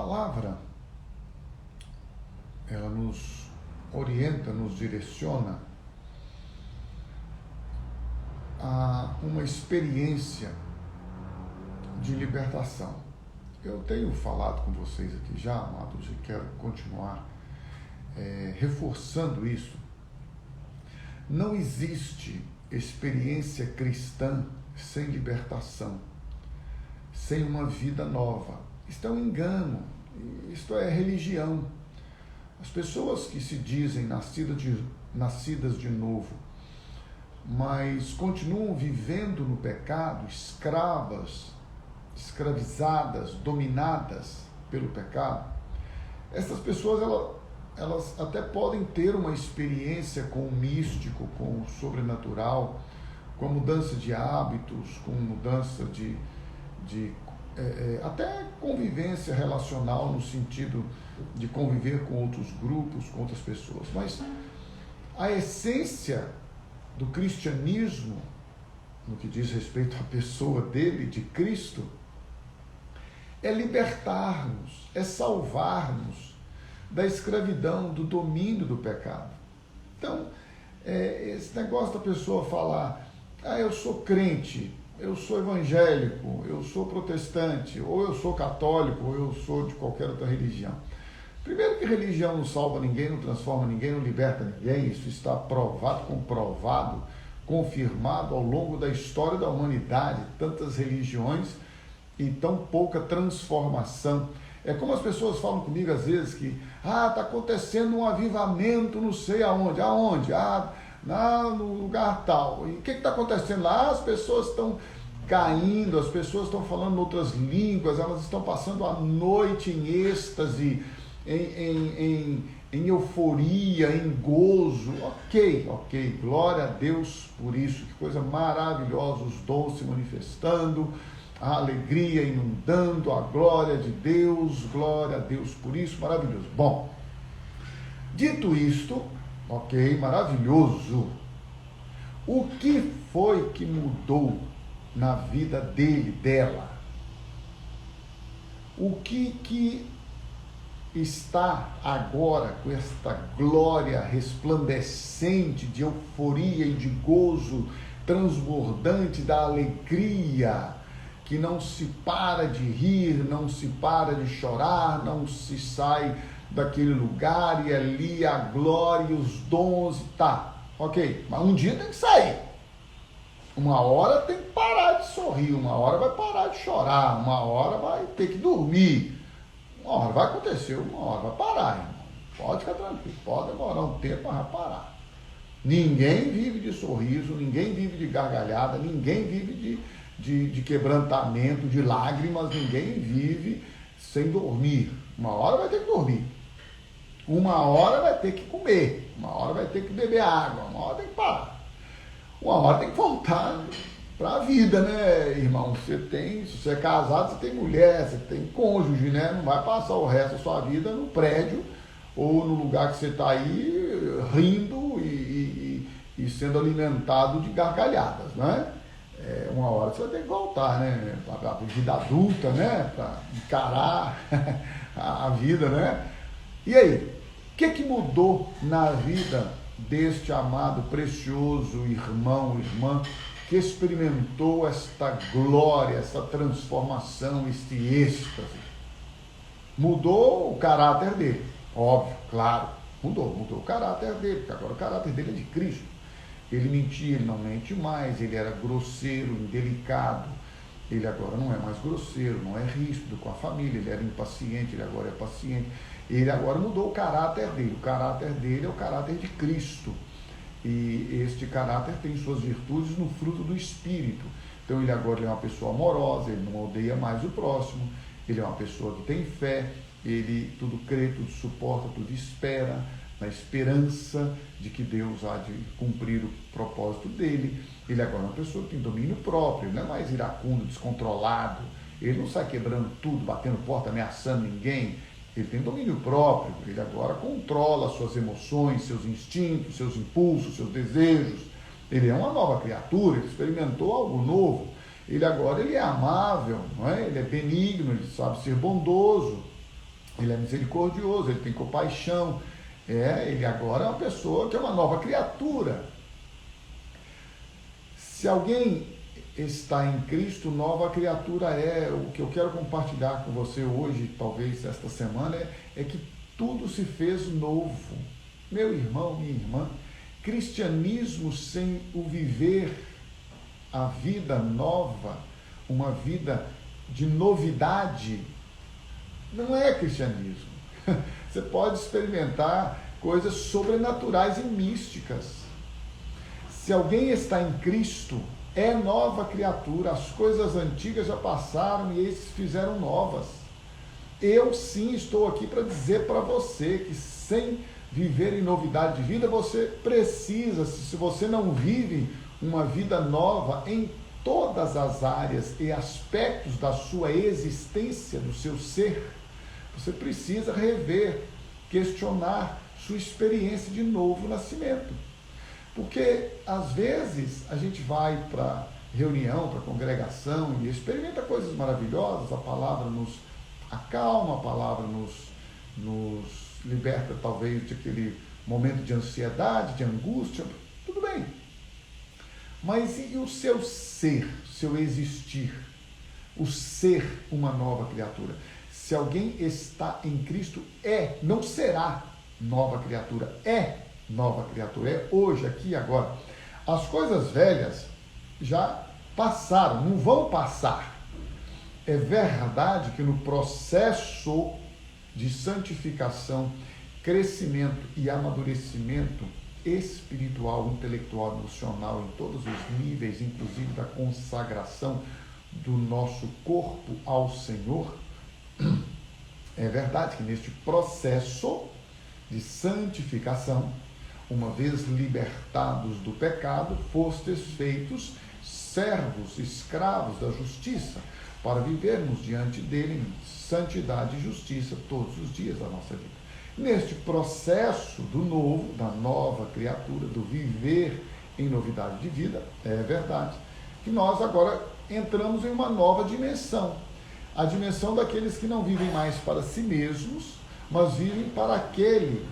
palavra, ela nos orienta, nos direciona a uma experiência de libertação. Eu tenho falado com vocês aqui já, amados, e quero continuar reforçando isso. Não existe experiência cristã sem libertação, sem uma vida nova. Isto é um engano, isto é religião. As pessoas que se dizem nascidas de novo, mas continuam vivendo no pecado, escravizadas, dominadas pelo pecado, essas pessoas elas até podem ter uma experiência com o místico, com o sobrenatural, com a mudança de hábitos, com mudança de até convivência relacional, no sentido de conviver com outros grupos, com outras pessoas. Mas a essência do cristianismo, no que diz respeito à pessoa dele, de Cristo, é libertar-nos, é salvar-nos da escravidão, do domínio do pecado. Então, esse negócio da pessoa falar, eu sou crente, eu sou evangélico, eu sou protestante, ou eu sou católico, ou eu sou de qualquer outra religião. Primeiro que religião não salva ninguém, não transforma ninguém, não liberta ninguém. Isso está provado, comprovado, confirmado ao longo da história da humanidade. Tantas religiões e tão pouca transformação. É como as pessoas falam comigo às vezes que está acontecendo um avivamento não sei aonde. Aonde? No lugar tal. E o que está acontecendo lá? As pessoas estão caindo, as pessoas estão falando outras línguas, elas estão passando a noite em êxtase, em euforia, em gozo. Ok, glória a Deus por isso, que coisa maravilhosa, os dons se manifestando, a alegria inundando, a glória de Deus, glória a Deus por isso, maravilhoso. Bom, dito isto, ok, maravilhoso, o que foi que mudou na vida dela? O que está agora com esta glória resplandecente de euforia e de gozo transbordante da alegria, que não se para de rir, não se para de chorar, não se sai daquele lugar e ali a glória e os dons, ok, mas um dia tem que sair, uma hora tem que parar de sorrir, uma hora vai parar de chorar, uma hora vai ter que dormir, uma hora vai acontecer, uma hora vai parar, irmão. Pode ficar tranquilo, pode demorar um tempo, mas vai parar. Ninguém vive de sorriso, ninguém vive de gargalhada, ninguém vive de quebrantamento, de lágrimas, ninguém vive sem dormir. Uma hora vai ter que dormir, uma hora vai ter que comer, uma hora vai ter que beber água, uma hora tem que parar, uma hora tem que voltar para a vida, né, irmão? Se você é casado, você tem mulher, você tem cônjuge, né? Não vai passar o resto da sua vida no prédio ou no lugar que você está aí rindo e sendo alimentado de gargalhadas, né? Uma hora você vai ter que voltar, né? Para a vida adulta, né? Para encarar a vida, né? E aí, o que mudou na vida deste amado, precioso irmão, irmã, que experimentou esta glória, essa transformação, este êxtase? Mudou o caráter dele, óbvio, claro, mudou o caráter dele, porque agora o caráter dele é de Cristo. Ele mentia, ele não mente mais, ele era grosseiro, indelicado, ele agora não é mais grosseiro, não é ríspido com a família, ele era impaciente, ele agora é paciente, ele agora mudou o caráter dele é o caráter de Cristo, e este caráter tem suas virtudes no fruto do Espírito. Então ele agora é uma pessoa amorosa, ele não odeia mais o próximo, ele é uma pessoa que tem fé, ele tudo crê, tudo suporta, tudo espera, na esperança de que Deus há de cumprir o propósito dele. Ele agora é uma pessoa que tem domínio próprio, ele não é mais iracundo, descontrolado, ele não sai quebrando tudo, batendo porta, ameaçando ninguém. Ele tem domínio próprio, ele agora controla suas emoções, seus instintos, seus impulsos, seus desejos. Ele é uma nova criatura, ele experimentou algo novo. Ele agora é amável, não é? Ele é benigno, ele sabe ser bondoso. ele é misericordioso, ele tem compaixão, ele agora é uma pessoa que é uma nova criatura. Se alguém está em Cristo, nova criatura é. O que eu quero compartilhar com você hoje, talvez esta semana, é que tudo se fez novo. Meu irmão, minha irmã, cristianismo sem o viver a vida nova, uma vida de novidade, não é cristianismo. Você pode experimentar coisas sobrenaturais e místicas. Se alguém está em Cristo, é nova criatura. As coisas antigas já passaram e eles se fizeram novas. Eu sim estou aqui para dizer para você que sem viver em novidade de vida, você precisa, se você não vive uma vida nova em todas as áreas e aspectos da sua existência, do seu ser, você precisa rever, questionar sua experiência de novo nascimento. Porque, às vezes, a gente vai para reunião, para congregação e experimenta coisas maravilhosas, a palavra nos acalma, a palavra nos liberta, talvez, daquele momento de ansiedade, de angústia, tudo bem. Mas e o seu ser, seu existir, o ser uma nova criatura? Se alguém está em Cristo, não será nova criatura, nova criatura, é hoje, aqui e agora. As coisas velhas já passaram, não vão passar. É verdade que no processo de santificação, crescimento e amadurecimento espiritual, intelectual, emocional, em todos os níveis, inclusive da consagração do nosso corpo ao Senhor, é verdade que neste processo de santificação, uma vez libertados do pecado, fostes feitos servos, escravos da justiça, para vivermos diante dele em santidade e justiça todos os dias da nossa vida. Neste processo do novo, da nova criatura, do viver em novidade de vida, é verdade que nós agora entramos em uma nova dimensão, a dimensão daqueles que não vivem mais para si mesmos, mas vivem para aquele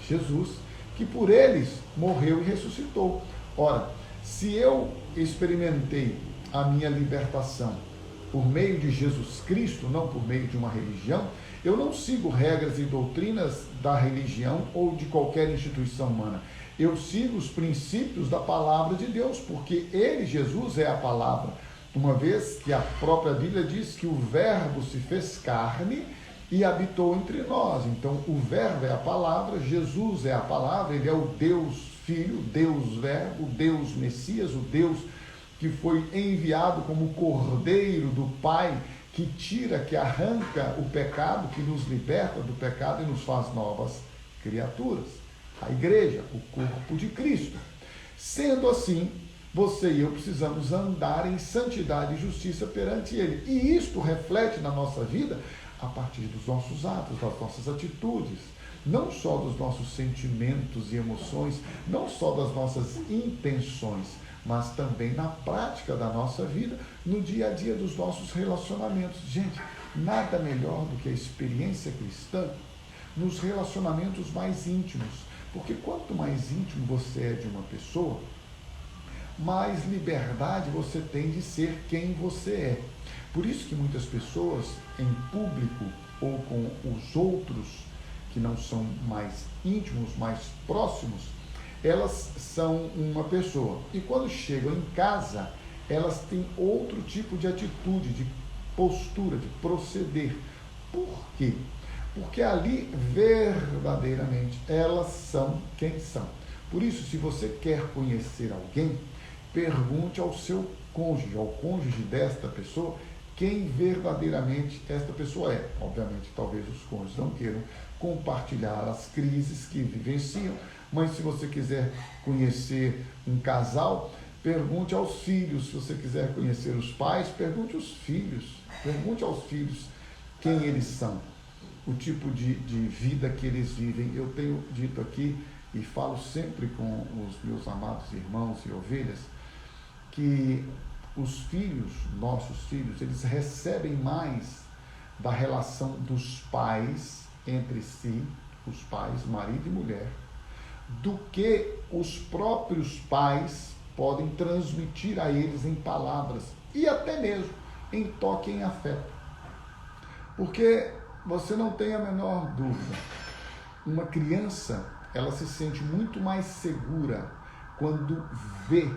Jesus que por eles morreu e ressuscitou. Ora, se eu experimentei a minha libertação por meio de Jesus Cristo, não por meio de uma religião, eu não sigo regras e doutrinas da religião ou de qualquer instituição humana. Eu sigo os princípios da palavra de Deus, porque ele, Jesus, é a palavra. Uma vez que a própria Bíblia diz que o Verbo se fez carne e habitou entre nós. Então, o Verbo é a palavra, Jesus é a palavra, ele é o Deus Filho, Deus Verbo, Deus Messias, o Deus que foi enviado como Cordeiro do Pai, que tira, que arranca o pecado, que nos liberta do pecado e nos faz novas criaturas. A igreja, o corpo de Cristo. Sendo assim, você e eu precisamos andar em santidade e justiça perante Ele. E isto reflete na nossa vida a partir dos nossos atos, das nossas atitudes, não só dos nossos sentimentos e emoções, não só das nossas intenções, mas também na prática da nossa vida, no dia a dia dos nossos relacionamentos. Gente, nada melhor do que a experiência cristã nos relacionamentos mais íntimos, porque quanto mais íntimo você é de uma pessoa, mais liberdade você tem de ser quem você é. Por isso que muitas pessoas, em público ou com os outros, que não são mais íntimos, mais próximos, elas são uma pessoa. E quando chegam em casa, elas têm outro tipo de atitude, de postura, de proceder. Por quê? Porque ali, verdadeiramente, elas são quem são. Por isso, se você quer conhecer alguém, pergunte ao seu cônjuge, ao cônjuge desta pessoa, quem verdadeiramente esta pessoa é. Obviamente, talvez os cônjuges não queiram compartilhar as crises que vivenciam, mas se você quiser conhecer um casal, pergunte aos filhos. Se você quiser conhecer os pais, pergunte aos filhos. Pergunte aos filhos quem eles são, o tipo de vida que eles vivem. Eu tenho dito aqui e falo sempre com os meus amados irmãos e ovelhas, que os filhos, nossos filhos, eles recebem mais da relação dos pais entre si, os pais, marido e mulher, do que os próprios pais podem transmitir a eles em palavras e até mesmo em toque e em afeto. Porque você não tem a menor dúvida, uma criança, ela se sente muito mais segura quando vê,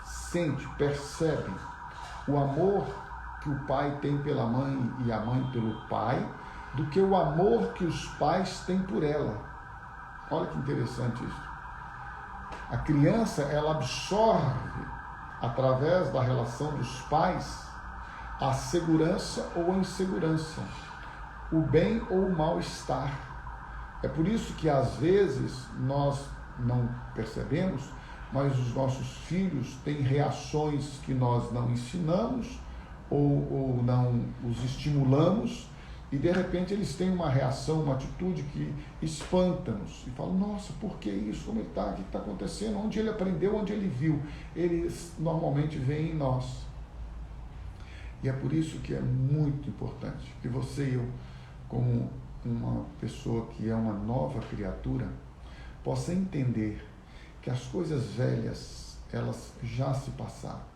sente, percebe o amor que o pai tem pela mãe e a mãe pelo pai, do que o amor que os pais têm por ela. Olha que interessante isso. A criança, ela absorve, através da relação dos pais, a segurança ou a insegurança, o bem ou o mal-estar. É por isso que, às vezes, nós não percebemos, mas os nossos filhos têm reações que nós não ensinamos ou não os estimulamos, e de repente eles têm uma reação, uma atitude que espanta-nos. E falam, nossa, por que isso? Como ele está? O que está acontecendo? Onde ele aprendeu? Onde ele viu? Eles normalmente veem em nós. E é por isso que é muito importante que você e eu, como uma pessoa que é uma nova criatura, possa entender que as coisas velhas, elas já se passaram.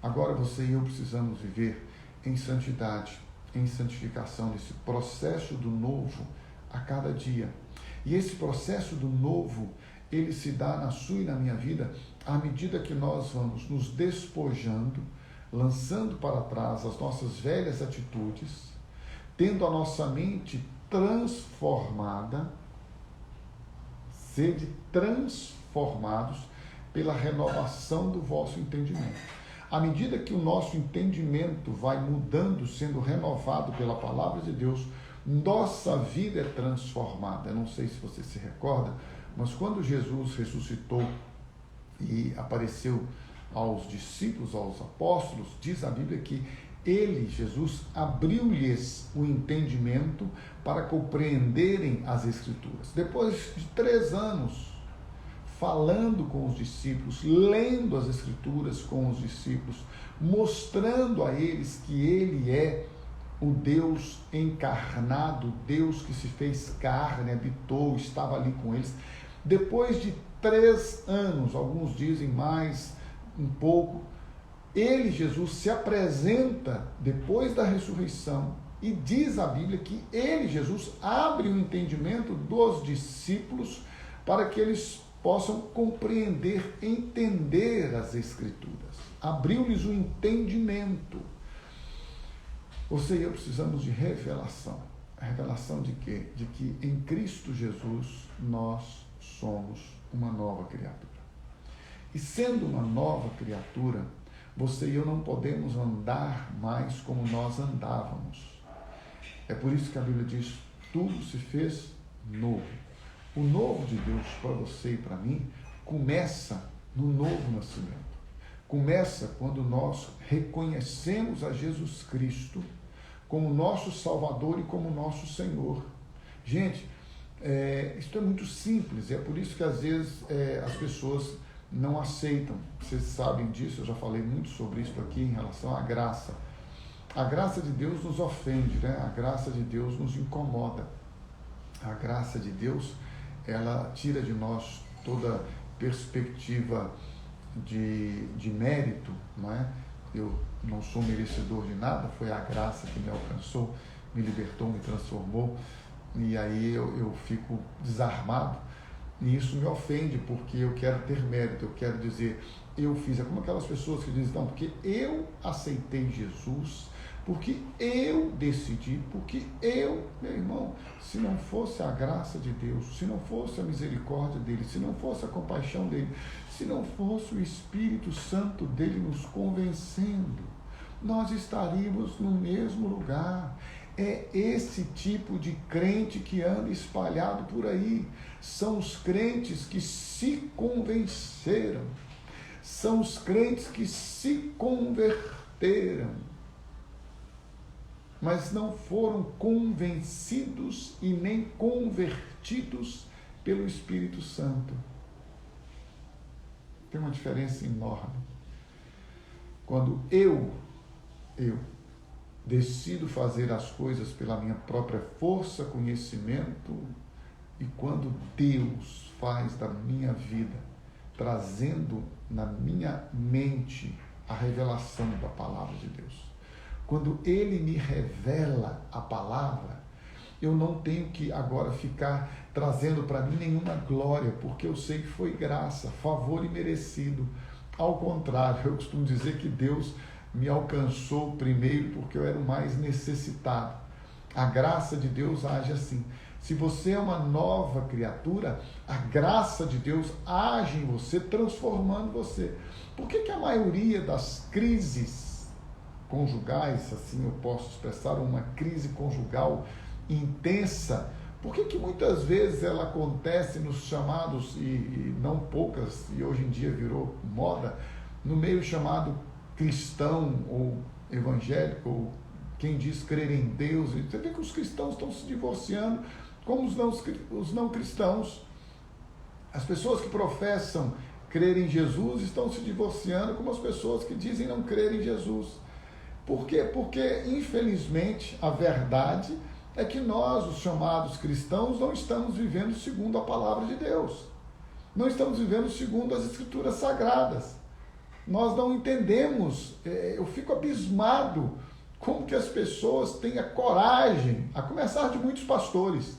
Agora você e eu precisamos viver em santidade, em santificação, nesse processo do novo a cada dia. E esse processo do novo, ele se dá na sua e na minha vida à medida que nós vamos nos despojando, lançando para trás as nossas velhas atitudes, tendo a nossa mente transformada, sede transformados pela renovação do vosso entendimento. À medida que o nosso entendimento vai mudando, sendo renovado pela palavra de Deus, nossa vida é transformada. Eu não sei se você se recorda, mas quando Jesus ressuscitou e apareceu aos discípulos, aos apóstolos, diz a Bíblia que ele, Jesus, abriu-lhes o entendimento para compreenderem as Escrituras. Depois de 3 anos falando com os discípulos, lendo as Escrituras com os discípulos, mostrando a eles que ele é o Deus encarnado, Deus que se fez carne, habitou, estava ali com eles. Depois de 3 anos, alguns dizem mais, um pouco, ele, Jesus, se apresenta depois da ressurreição e diz a Bíblia que ele, Jesus, abre o entendimento dos discípulos para que eles possam compreender, entender as Escrituras. Abriu-lhes o entendimento. Você e eu precisamos de revelação. A revelação de quê? De que em Cristo Jesus nós somos uma nova criatura. E sendo uma nova criatura, você e eu não podemos andar mais como nós andávamos. É por isso que a Bíblia diz, tudo se fez novo. O novo de Deus para você e para mim começa no novo nascimento. Começa quando nós reconhecemos a Jesus Cristo como nosso Salvador e como nosso Senhor. Gente, isso é muito simples, é por isso que às vezes as pessoas não aceitam. Vocês sabem disso, eu já falei muito sobre isso aqui em relação à graça. A graça de Deus nos ofende, né? A graça de Deus nos incomoda. A graça de Deus, ela tira de nós toda perspectiva de mérito, não é? Eu não sou merecedor de nada, foi a graça que me alcançou, me libertou, me transformou, e aí eu fico desarmado, e isso me ofende, porque eu quero ter mérito, eu quero dizer, eu fiz, é como aquelas pessoas que dizem, não, porque eu aceitei Jesus, porque eu decidi, porque eu, meu irmão, se não fosse a graça de Deus, se não fosse a misericórdia dele, se não fosse a compaixão dele, se não fosse o Espírito Santo dele nos convencendo, nós estaríamos no mesmo lugar. É esse tipo de crente que anda espalhado por aí. São os crentes que se convenceram, são os crentes que se converteram, mas não foram convencidos e nem convertidos pelo Espírito Santo. Tem uma diferença enorme. Quando eu decido fazer as coisas pela minha própria força, conhecimento, e quando Deus faz da minha vida, trazendo na minha mente a revelação da palavra de Deus. Quando Ele me revela a palavra, eu não tenho que agora ficar trazendo para mim nenhuma glória, porque eu sei que foi graça, favor imerecido. Ao contrário, eu costumo dizer que Deus me alcançou primeiro porque eu era o mais necessitado. A graça de Deus age assim. Se você é uma nova criatura, a graça de Deus age em você, transformando você. Por que a maioria das crises conjugais, assim eu posso expressar, uma crise conjugal intensa, por que muitas vezes ela acontece nos chamados, e não poucas, e hoje em dia virou moda, no meio chamado cristão ou evangélico, ou quem diz crer em Deus? Você vê que os cristãos estão se divorciando como os não cristãos. As pessoas que professam crer em Jesus estão se divorciando como as pessoas que dizem não crer em Jesus. Por quê? Porque, infelizmente, a verdade é que nós, os chamados cristãos, não estamos vivendo segundo a palavra de Deus. Não estamos vivendo segundo as Escrituras Sagradas. Nós não entendemos, eu fico abismado como que as pessoas têm a coragem, a começar de muitos pastores,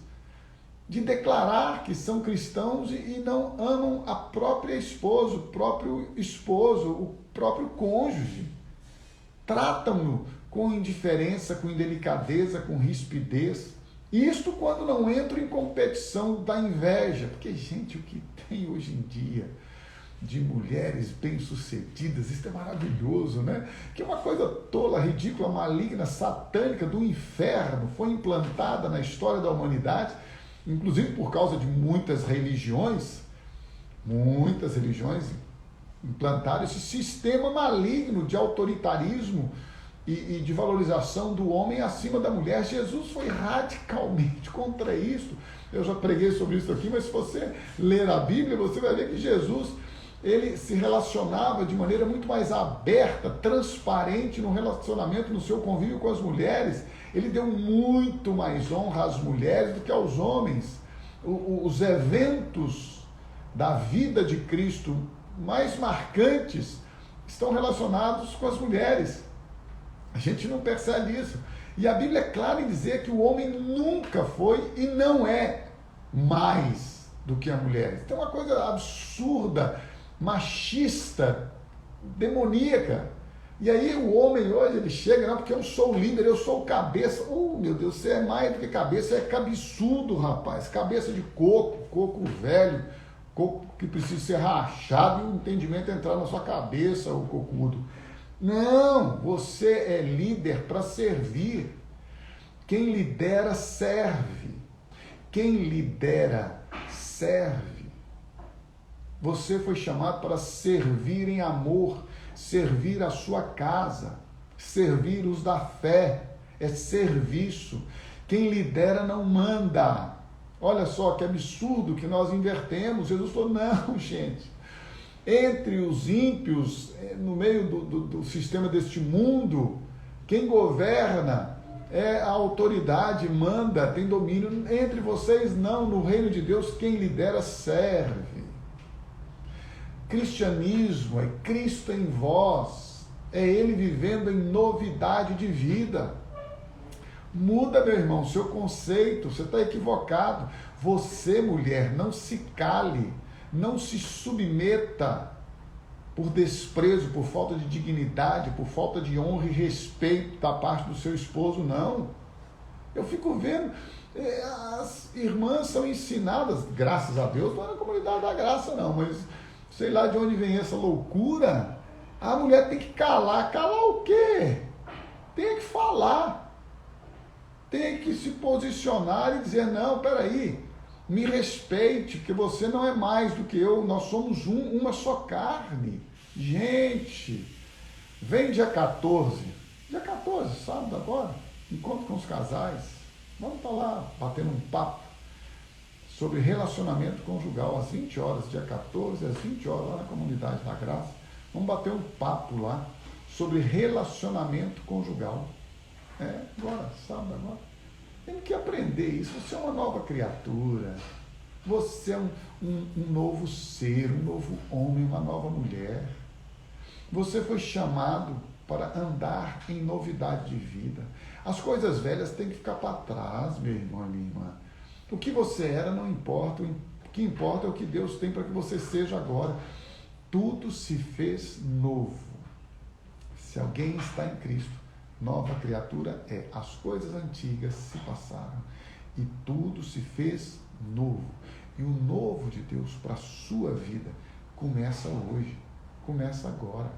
de declarar que são cristãos e não amam a própria esposa, o próprio cônjuge. Tratam-no com indiferença, com indelicadeza, com rispidez. Isto quando não entram em competição da inveja. Porque, gente, o que tem hoje em dia de mulheres bem-sucedidas, isso é maravilhoso, né? Que é uma coisa tola, ridícula, maligna, satânica do inferno, foi implantada na história da humanidade, inclusive por causa de muitas religiões implantaram esse sistema maligno de autoritarismo e de valorização do homem acima da mulher. Jesus foi radicalmente contra isso. Eu já preguei sobre isso aqui, mas se você ler a Bíblia, você vai ver que Jesus, ele se relacionava de maneira muito mais aberta, transparente no relacionamento, no seu convívio com as mulheres. Ele deu muito mais honra às mulheres do que aos homens. Os eventos da vida de Cristo mais marcantes estão relacionados com as mulheres. A gente não percebe isso. E a Bíblia é clara em dizer que o homem nunca foi e não é mais do que a mulher. Então é uma coisa absurda, machista, demoníaca. E aí o homem hoje, ele chega, não, porque eu sou o líder, eu sou o cabeça. Meu Deus, você é mais do que cabeça, é cabeçudo, rapaz. Cabeça de coco velho, coco que precisa ser rachado e o entendimento entrar na sua cabeça, o cocudo. Não, você é líder para servir. Quem lidera, serve. Quem lidera, serve. Você foi chamado para servir em amor, servir a sua casa, servir os da fé, é serviço. Quem lidera não manda. Olha só que absurdo que nós invertemos. Jesus falou, não, gente. Entre os ímpios, no meio do sistema deste mundo, quem governa é a autoridade, manda, tem domínio. Entre vocês não, no reino de Deus, quem lidera serve. Cristianismo é Cristo em vós, é Ele vivendo em novidade de vida. Muda, meu irmão, seu conceito, você está equivocado. Você, mulher, não se cale, não se submeta por desprezo, por falta de dignidade, por falta de honra e respeito da parte do seu esposo, não. Eu fico vendo, as irmãs são ensinadas, graças a Deus, não é na comunidade da graça não, mas sei lá de onde vem essa loucura. A mulher tem que calar. Calar o quê? Tem que falar. Tem que se posicionar e dizer, não, peraí, me respeite, porque você não é mais do que eu, nós somos uma só carne. Gente, vem dia 14, sábado agora, encontro com os casais, vamos estar lá batendo um papo sobre relacionamento conjugal às 20 horas, dia 14, às 20 horas, lá na Comunidade da Graça. Vamos bater um papo lá sobre relacionamento conjugal. Agora, sábado agora. Tem que aprender isso. Você é uma nova criatura. Você é um novo ser, um novo homem, uma nova mulher. Você foi chamado para andar em novidade de vida. As coisas velhas têm que ficar para trás, meu irmão, minha irmã. O que você era não importa. O que importa é o que Deus tem para que você seja agora. Tudo se fez novo. Se alguém está em Cristo, nova criatura é. As coisas antigas se passaram e tudo se fez novo. E o novo de Deus para a sua vida começa hoje, começa agora.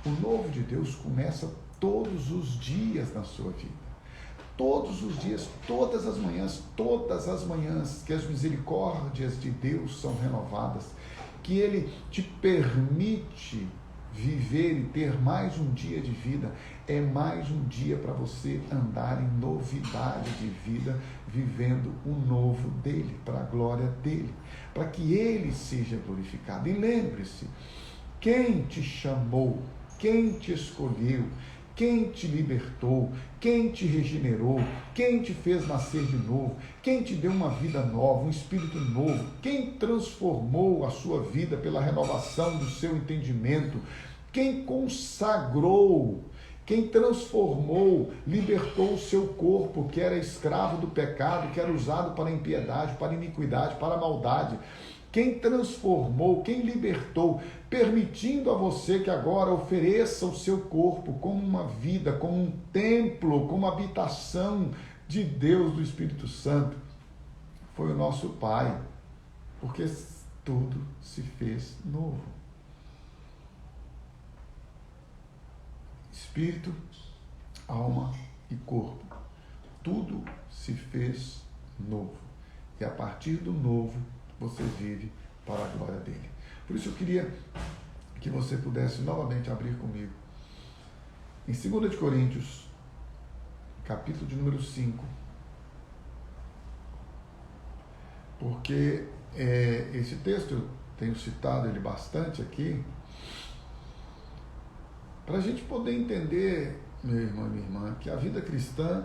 O novo de Deus começa todos os dias na sua vida. Todos os dias, todas as manhãs que as misericórdias de Deus são renovadas, que Ele te permite viver e ter mais um dia de vida, é mais um dia para você andar em novidade de vida, vivendo o novo dele, para a glória dele, para que ele seja glorificado. E lembre-se, quem te chamou, quem te escolheu, quem te libertou, quem te regenerou, quem te fez nascer de novo, quem te deu uma vida nova, um espírito novo, quem transformou a sua vida pela renovação do seu entendimento, quem consagrou, quem transformou, libertou o seu corpo, que era escravo do pecado, que era usado para a impiedade, para a iniquidade, para a maldade. Quem transformou, quem libertou, permitindo a você que agora ofereça o seu corpo como uma vida, como um templo, como habitação de Deus, do Espírito Santo, foi o nosso Pai, porque tudo se fez novo. Espírito, alma e corpo, tudo se fez novo. E a partir do novo, você vive para a glória dele. Por isso eu queria que você pudesse novamente abrir comigo em 2 de Coríntios, capítulo de número 5, porque esse texto eu tenho citado ele bastante aqui, para a gente poder entender, meu irmão e minha irmã, que a vida cristã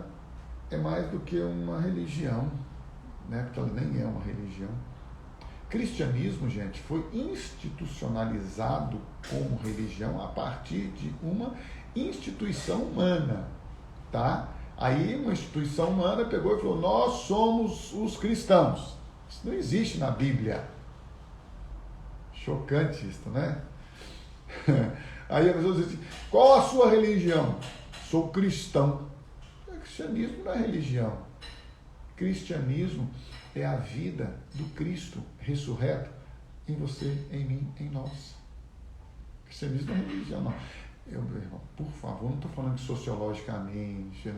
é mais do que uma religião, né? Porque ela nem é uma religião. Cristianismo, gente, foi institucionalizado como religião a partir de uma instituição humana, tá? Aí uma instituição humana pegou e falou, nós somos os cristãos. Isso não existe na Bíblia. Chocante isso, né? Aí a pessoa diz assim, qual a sua religião? Sou cristão. O cristianismo não é religião. Cristianismo é a vida do Cristo ressurreto em você, em mim, em nós. Cristianismo não é religião, não. Irmão, por favor, não estou falando sociologicamente,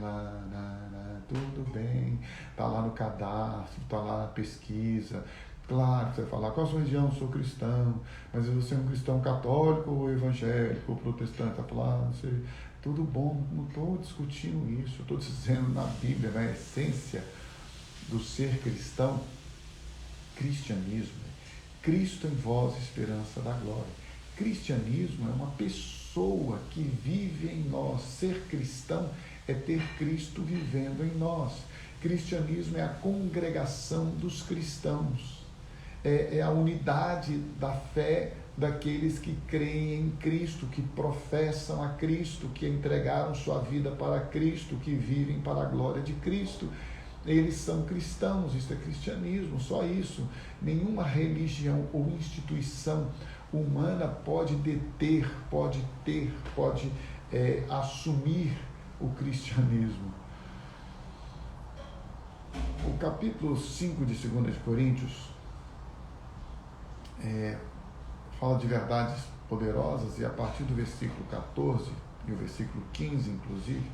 tudo bem, está lá no cadastro, está lá na pesquisa. Claro que você vai falar, qual a sua religião? Sou cristão, mas você é um cristão católico ou evangélico ou protestante? Está falando, tudo bom, não estou discutindo isso, estou dizendo na Bíblia, na essência do ser cristão, cristianismo, Cristo em vós, esperança da glória. Cristianismo é uma pessoa que vive em nós. Ser cristão é ter Cristo vivendo em nós. Cristianismo é a congregação dos cristãos. É a unidade da fé daqueles que creem em Cristo, que professam a Cristo, que entregaram sua vida para Cristo, que vivem para a glória de Cristo. Eles são cristãos, isso é cristianismo, só isso. Nenhuma religião ou instituição humana pode deter, pode assumir o cristianismo. O capítulo 5 de 2 de Coríntios fala de verdades poderosas, e a partir do versículo 14 e o versículo 15, inclusive,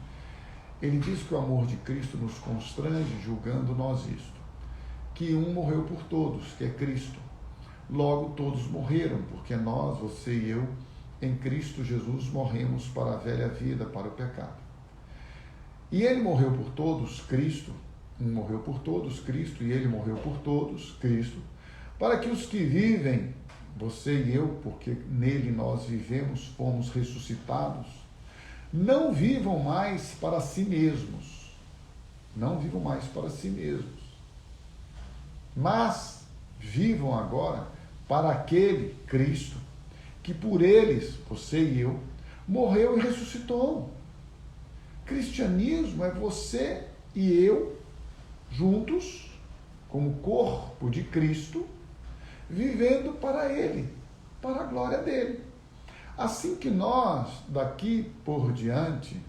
ele diz que o amor de Cristo nos constrange, julgando nós isto, que um morreu por todos, que é Cristo. Logo todos morreram, porque nós, você e eu, em Cristo Jesus, morremos para a velha vida, para o pecado. E ele morreu por todos, Cristo, um morreu por todos, Cristo, e ele morreu por todos, Cristo, para que os que vivem, você e eu, porque nele nós vivemos, fomos ressuscitados, Não vivam mais para si mesmos. Não vivam mais para si mesmos. Mas vivam agora para aquele Cristo que por eles, você e eu, morreu e ressuscitou. Cristianismo é você e eu juntos, como corpo de Cristo, vivendo para Ele, para a glória dele. Assim que nós, daqui por diante,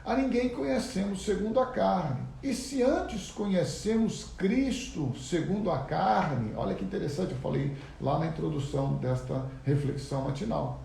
a ninguém conhecemos segundo a carne. E se antes conhecemos Cristo segundo a carne, olha que interessante, eu falei lá na introdução desta reflexão matinal.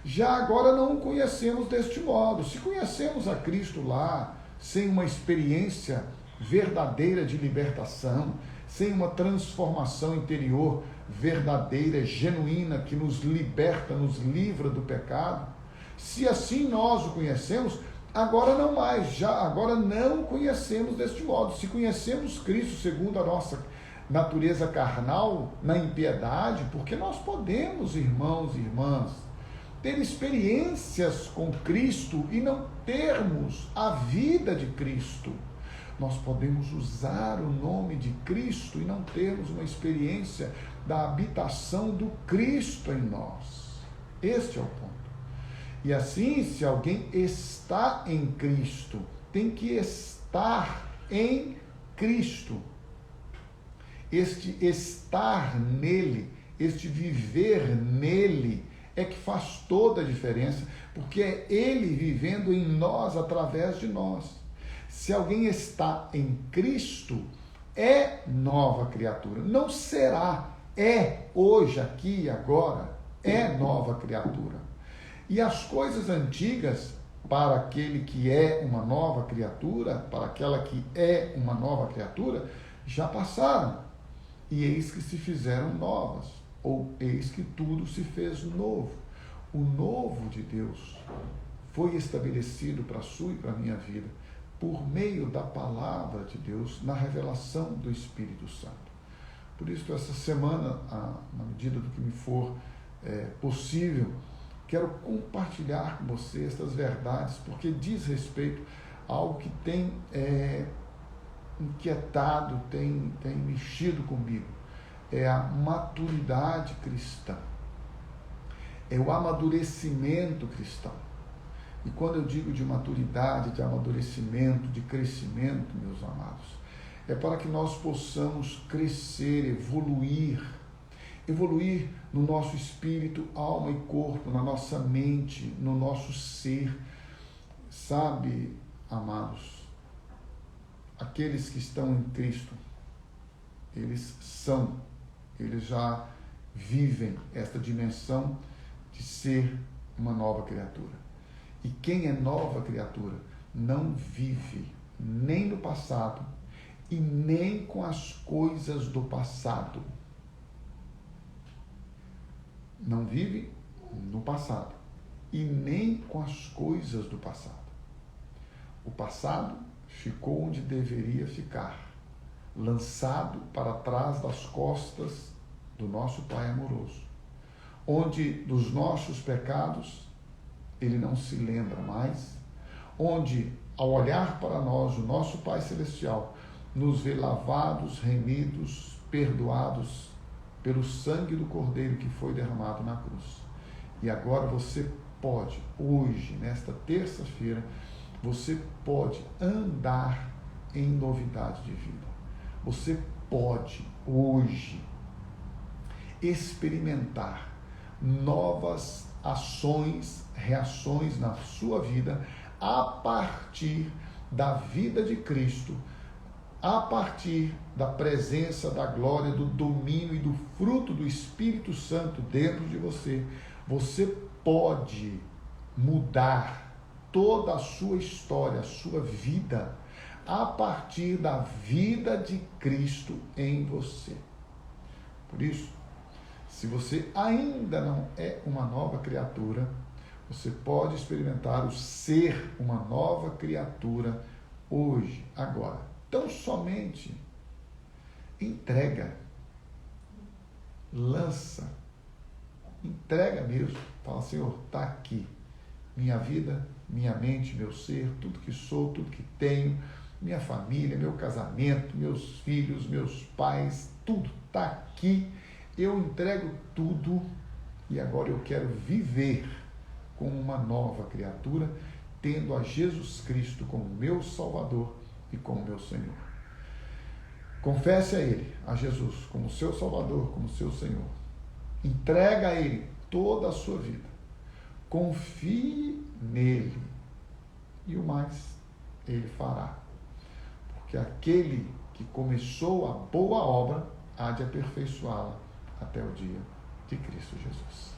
Já agora não o conhecemos deste modo. Se conhecemos a Cristo lá, sem uma experiência verdadeira de libertação, sem uma transformação interior verdadeira, genuína, que nos liberta, nos livra do pecado, se assim nós o conhecemos, agora não mais, já agora não conhecemos deste modo. Se conhecemos Cristo segundo a nossa natureza carnal, na impiedade, porque nós podemos, irmãos e irmãs, ter experiências com Cristo e não termos a vida de Cristo. Nós podemos usar o nome de Cristo e não termos uma experiência da habitação do Cristo em nós. Este é o ponto. E assim, se alguém está em Cristo, tem que estar em Cristo. Este estar nele, este viver nele, é que faz toda a diferença, porque é ele vivendo em nós, através de nós. Se alguém está em Cristo, é nova criatura. Não será, é hoje, aqui, agora, é nova criatura. E as coisas antigas, para aquele que é uma nova criatura, para aquela que é uma nova criatura, já passaram. E eis que se fizeram novas, ou eis que tudo se fez novo. O novo de Deus foi estabelecido para a sua e para a minha vida, por meio da palavra de Deus, na revelação do Espírito Santo. Por isso, essa semana, na medida do que me for possível, quero compartilhar com você estas verdades, porque diz respeito a algo que tem inquietado, tem mexido comigo. É a maturidade cristã, é o amadurecimento cristão. E quando eu digo de maturidade, de amadurecimento, de crescimento, meus amados, é para que nós possamos crescer, evoluir no nosso espírito, alma e corpo, na nossa mente, no nosso ser. Sabe, amados, aqueles que estão em Cristo, eles já vivem esta dimensão de ser uma nova criatura. E quem é nova criatura não vive nem no passado e nem com as coisas do passado. Não vive no passado e nem com as coisas do passado. O passado ficou onde deveria ficar, lançado para trás das costas do nosso Pai amoroso, onde dos nossos pecados Ele não se lembra mais, onde, ao olhar para nós, o nosso Pai Celestial nos vê lavados, remidos, perdoados pelo sangue do Cordeiro que foi derramado na cruz. E agora você pode, hoje, nesta terça-feira, você pode andar em novidade de vida. Você pode, hoje, experimentar novas ações, reações na sua vida a partir da vida de Cristo, a partir da presença, da glória, do domínio e do fruto do Espírito Santo dentro de você. Você pode mudar toda a sua história, a sua vida, a partir da vida de Cristo em você. Por isso, se você ainda não é uma nova criatura, você pode experimentar o ser uma nova criatura hoje, agora. Então, somente entrega, lança, entrega mesmo. Fala, Senhor, está aqui. minha vida, minha mente, meu ser, tudo que sou, tudo que tenho, minha família, meu casamento, meus filhos, meus pais, tudo está aqui. Eu entrego tudo e agora eu quero viver como uma nova criatura, tendo a Jesus Cristo como meu Salvador e como meu Senhor. Confesse a Ele, a Jesus, como seu Salvador, como seu Senhor. Entrega a Ele toda a sua vida. Confie nele e o mais Ele fará. Porque aquele que começou a boa obra há de aperfeiçoá-la até o dia de Cristo Jesus.